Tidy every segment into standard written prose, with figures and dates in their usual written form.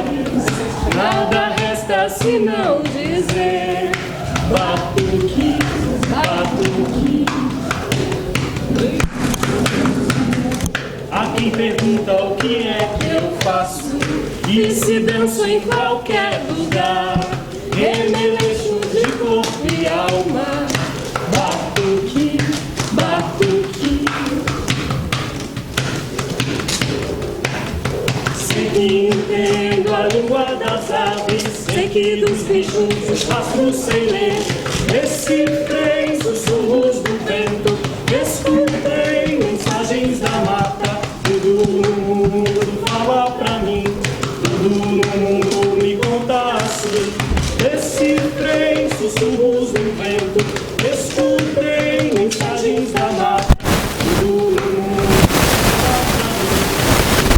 lábios, nada resta senão dizer batuque, batuque. A quem pergunta o que é que eu faço, e se danço em qualquer lugar, remeleixo de corpo e alma, batuque, batuque. Sei que entendo a língua das aves, sei que dos bichos os rastros sei ler, decifrei sussurros do vento, escutei mensagens da mata. Tudo no mundo fala pra mim, tudo no mundo me conta assim. Decifrei sussurros do vento, escutei mensagens da mata. Tudo no mundo fala pra mim,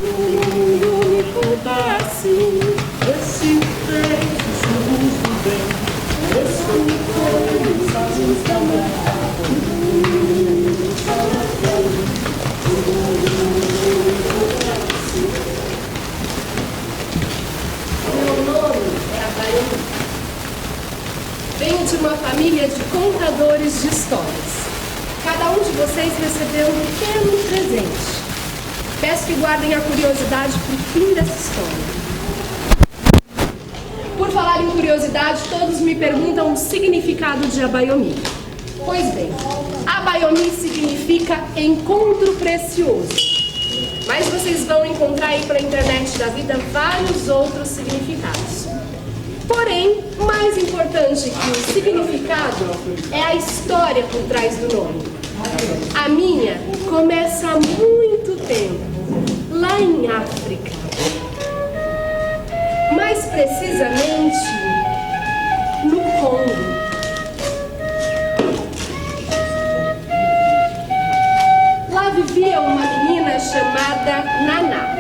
tudo no mundo me conta assim. Decifrei sussurros do vento, escutei mensagens da mata. Tudo no mundo fala pra mim, tudo no mundo. Meu nome é Abayomi. Venho de uma família de contadores de histórias. Cada um de vocês recebeu um pequeno presente. Peço que guardem a curiosidade para o fim dessa história. Por falar em curiosidade, todos me perguntam o significado de Abayomi. Pois bem, Abayomi significa encontro precioso. Mas vocês vão encontrar aí pela internet da vida vários outros significados. Porém, mais importante que o significado é a história por trás do nome. A minha começa há muito tempo, lá em África. Mais precisamente, no Congo. Lá vivia uma menina chamada Naná.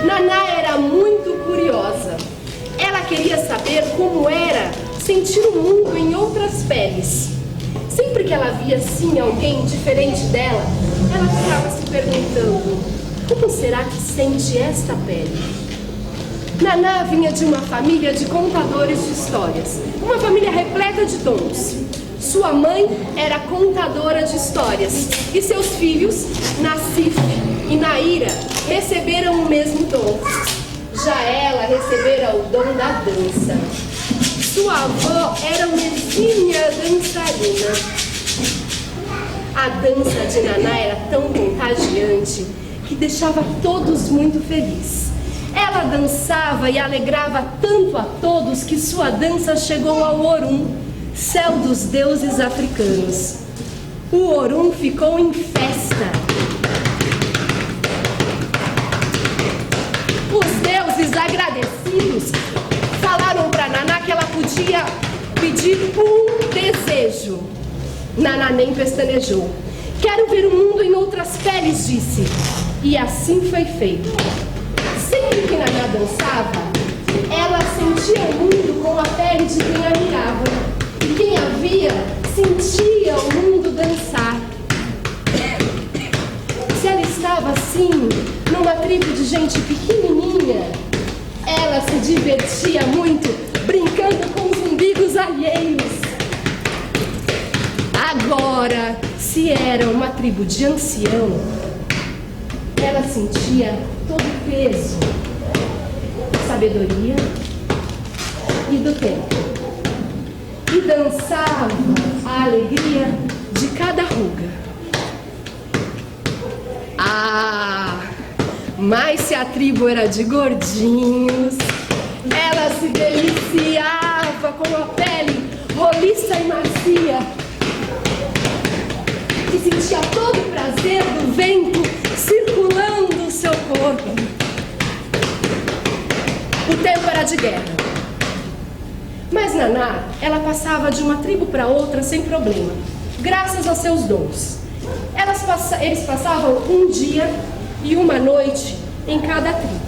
Naná era muito curiosa. Ela queria saber como era sentir o mundo em outras peles. Sempre que ela via assim alguém diferente dela, ela ficava se perguntando: como será que sente esta pele? Naná vinha de uma família de contadores de histórias, uma família repleta de dons. Sua mãe era contadora de histórias e seus filhos, Nassif e Naira, receberam o mesmo dom. Já ela recebera o dom da dança. Sua avó era uma exímia dançarina. A dança de Naná era tão contagiante que deixava todos muito felizes. Ela dançava e alegrava tanto a todos que sua dança chegou ao Orum, céu dos deuses africanos. O Orum ficou em festa. Os deuses agradecidos falaram para Naná que ela podia pedir um desejo. Naná nem pestanejou. Quero ver o mundo em outras peles, disse. E assim foi feito. Sempre que Naná dançava, ela sentia o mundo com a pele de quem a mirava. E quem a via sentia o mundo dançar. Se ela estava assim, numa tribo de gente pequenininha, ela se divertia muito, brincando com os umbigos alheios. Agora, se era uma tribo de ancião, ela sentia todo o peso da sabedoria e do tempo. E dançava a alegria de cada ruga. Ah, mas se a tribo era de gordinhos, ela se deliciava com a pele roliça e macia. E sentia todo o prazer do vento circulando o seu corpo. O tempo era de guerra. Mas Naná, ela passava de uma tribo para outra sem problema, graças aos seus dons. Eles passavam um dia e uma noite em cada tribo.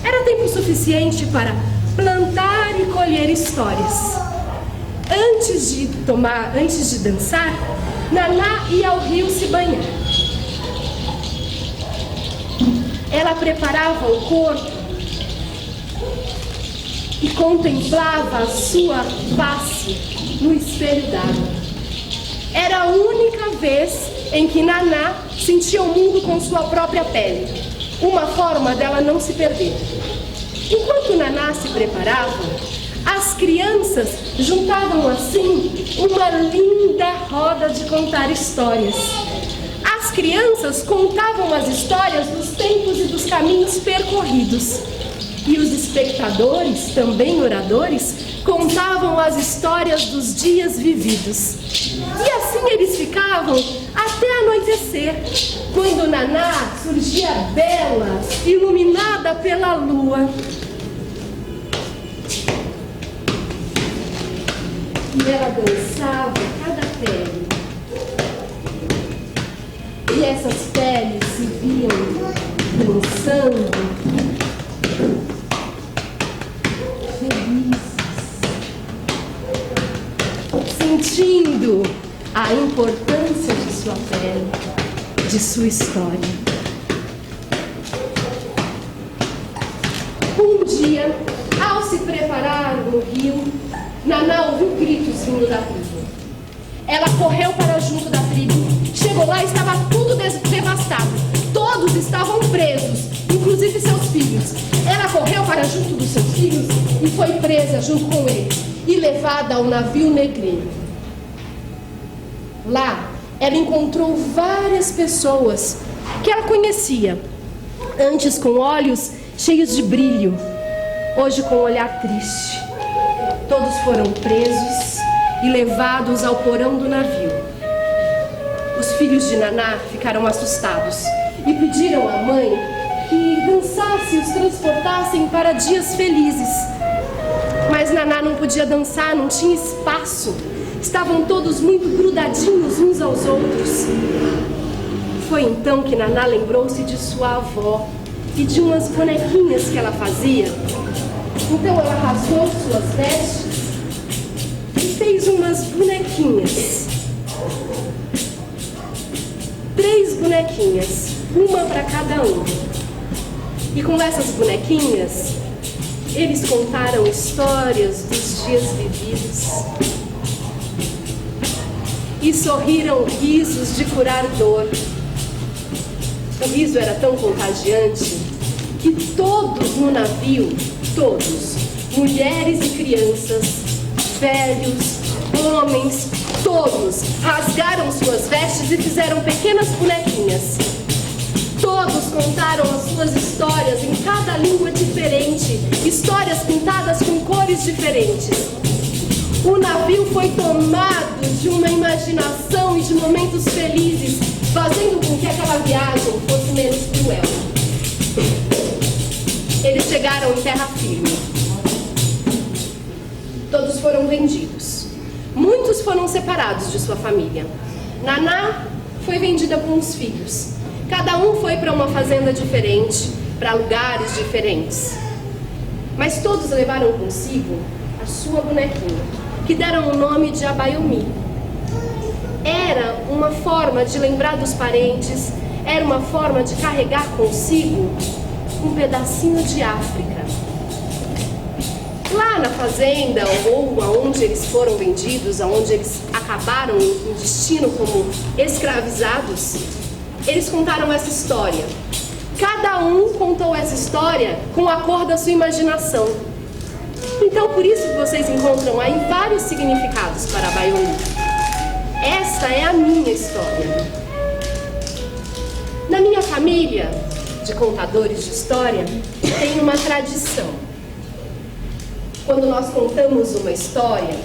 Era tempo suficiente para plantar e colher histórias. Antes de dançar, Naná ia ao rio se banhar. Ela preparava o corpo e contemplava a sua face no espelho d'água. Era a única vez em que Naná sentia o mundo com sua própria pele, uma forma dela não se perder. Enquanto Naná se preparava, as crianças juntavam assim uma linda roda de contar histórias. As crianças contavam as histórias dos tempos e dos caminhos percorridos. E os espectadores, também oradores, contavam as histórias dos dias vividos. E assim eles ficavam até anoitecer, quando Naná surgia bela, iluminada pela lua. E ela dançava cada pele. E essas peles se viam dançando, felizes, sentindo a importância de sua pele, de sua história. Um dia, ao se preparar no rio, Naná ouviu gritos vindo da tribo. Ela correu para junto da tribo, chegou lá e estava tudo devastado. Todos estavam presos, inclusive seus filhos. Ela correu para junto dos seus filhos e foi presa junto com eles e levada ao navio negreiro. Lá, ela encontrou várias pessoas que ela conhecia, antes com olhos cheios de brilho, hoje com um olhar triste. Todos foram presos e levados ao porão do navio. Os filhos de Naná ficaram assustados e pediram à mãe que dançasse e os transportassem para dias felizes. Mas Naná não podia dançar, não tinha espaço. Estavam todos muito grudadinhos uns aos outros. Foi então que Naná lembrou-se de sua avó e de umas bonequinhas que ela fazia. Então ela rasgou suas vestes e fez umas bonequinhas. 3 bonequinhas, uma para cada um. E com essas bonequinhas, eles contaram histórias dos dias vividos. E sorriram risos de curar dor. O riso era tão contagiante que todos no navio, todos, mulheres e crianças, velhos, homens, todos rasgaram suas vestes e fizeram pequenas bonequinhas. Todos contaram as suas histórias em cada língua diferente, histórias pintadas com cores diferentes. O navio foi tomado de uma imaginação e de momentos felizes, fazendo com que aquela viagem fosse menos cruel. Eles chegaram em terra firme. Todos foram vendidos. Muitos foram separados de sua família. Naná foi vendida com os filhos. Cada um foi para uma fazenda diferente, para lugares diferentes. Mas todos levaram consigo a sua bonequinha, que deram o nome de Abayomi. Era uma forma de lembrar dos parentes, era uma forma de carregar consigo um pedacinho de África. Lá na fazenda, ou aonde eles foram vendidos, aonde eles acabaram em destino como escravizados, eles contaram essa história. Cada um contou essa história com a cor da sua imaginação. Então, por isso que vocês encontram aí vários significados para Abayomi. Esta é a minha história. Na minha família de contadores de história, tem uma tradição. Quando nós contamos uma história,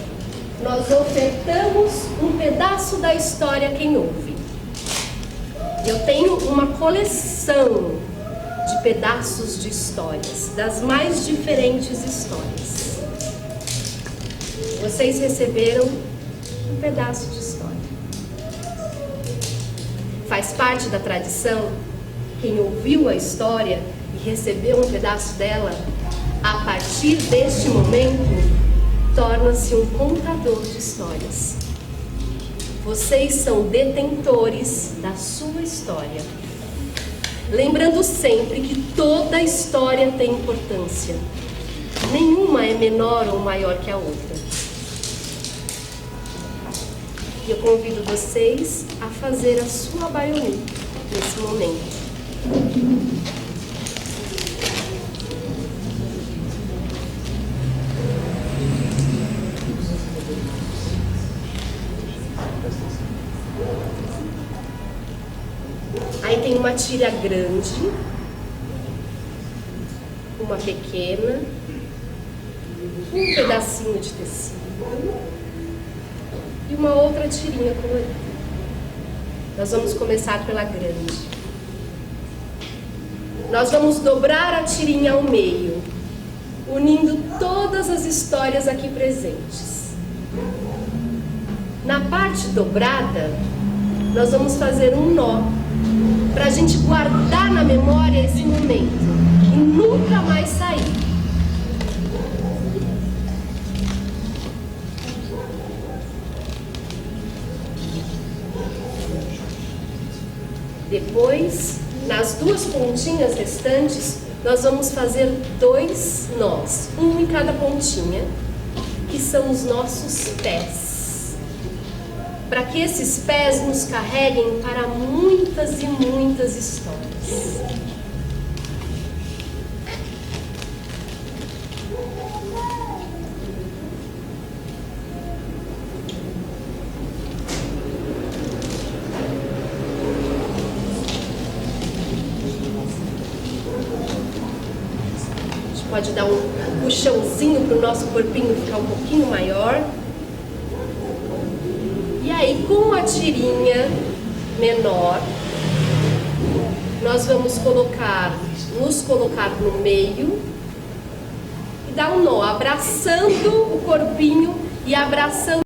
nós ofertamos um pedaço da história a quem ouve. Eu tenho uma coleção de pedaços de histórias, das mais diferentes histórias. Vocês receberam um pedaço de história. Faz parte da tradição, quem ouviu a história e recebeu um pedaço dela, a partir deste momento, torna-se um contador de histórias. Vocês são detentores da sua história. Lembrando sempre que toda história tem importância. nenhuma é menor ou maior que a outra. E eu convido vocês a fazer a sua baionê nesse momento. Aí tem uma tira grande, uma pequena, um pedacinho de tecido e uma outra tirinha colorida. Nós vamos começar pela grande. Nós vamos dobrar a tirinha ao meio, unindo todas as histórias aqui presentes. Na parte dobrada, nós vamos fazer um nó, para a gente guardar na memória esse momento e nunca mais sair. Depois, nas duas pontinhas restantes, nós vamos fazer 2 nós, um em cada pontinha, que são os nossos pés, para que esses pés nos carreguem para muitas e muitas histórias. A gente pode dar um puxãozinho para o nosso corpinho ficar um pouquinho maior. E aí, com a tirinha menor, nós vamos nos colocar no meio e dar um nó, abraçando o corpinho e abraçando